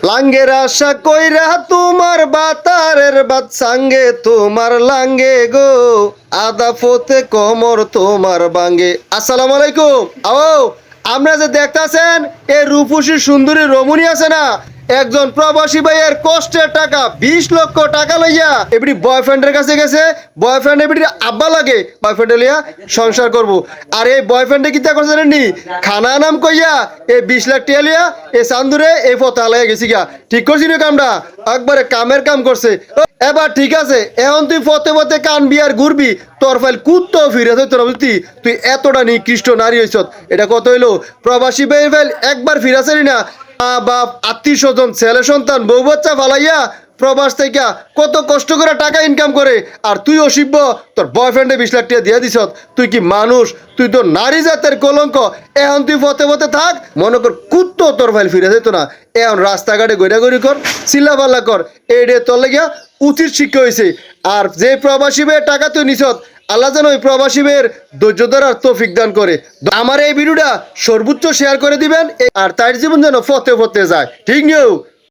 লাঙ্গের আশা কইরা তোমার বাতারের বাত সাঙ্গে তোমার লাঙ্গে গো আদা ফতে কমর তোমার বাঙ্গে। আসসালামু আলাইকুম। আও আমরা যে দেখতাছেন এই রূপসী সুন্দরী রমণী আছে না, একজন প্রবাসী ভাইয়ের কষ্টের টাকা 20 লক্ষ টাকা লইয়া এবারে বয়ফ্রেন্ডের কাছে গেছে। বয়ফ্রেন্ড এবারে আব্বা লাগে বয়ফ্রেন্ড লইয়া সংসার করব। আর এই বয়ফ্রেন্ডে কিতা করছে জানেননি, খানা নাম কইয়া এই 20 লাখ টাকা লইয়া এই চান্দুরে এই পথে আলাইয়া গেছি গা। ঠিক করছি না কামটা? একবারে কামের কাম করছে। এবার ঠিক আছে, এখন তুই পথে পথে কানবি আর ঘুরবি, তোর ফাইল কুত্তো ফিরে তোর বুঝতি তুই এতটা নিকৃষ্ট নারী হইছ। এটা কত হইলো? প্রবাসী ভাই ফাইল একবার ফিরাছেনি না, মা বাপ আত্মীয় স্বজন ছেলে সন্তান বউ বাচ্চা ফালাইয়া প্রবাস থেকে কত কষ্ট করে টাকা ইনকাম করে, আর তুই অসিব্য তোর বয়ফ্রেন্ডে 20 লাখ টাকা দিয়ে দিছ। তুই কি মানুষ? তুই তো নারী জাতের কলঙ্ক। এখন তুই পথে পথে থাক, মনে কর কুত্তো তোর ফাইল ফিরে যেত না। এখন রাস্তাঘাটে গড়াগড়ি কর, চিল্লাপাল্লা কর, এইডে তোর লেগিয়া উচিত শিক্ষা হয়েছে। আর যে প্রবাসী ভাইয়ের টাকা তুই নিছ, আল্লাহ যেন ওই প্রবাসী ভাইয়ের ধৈর্য ধরার তৌফিক দান করে। আমার এই ভিডিওটা সর্বোচ্চ শেয়ার করে দিবেন, আর তার জীবন যেন ফতে ফতে যায়। ঠিক নিও।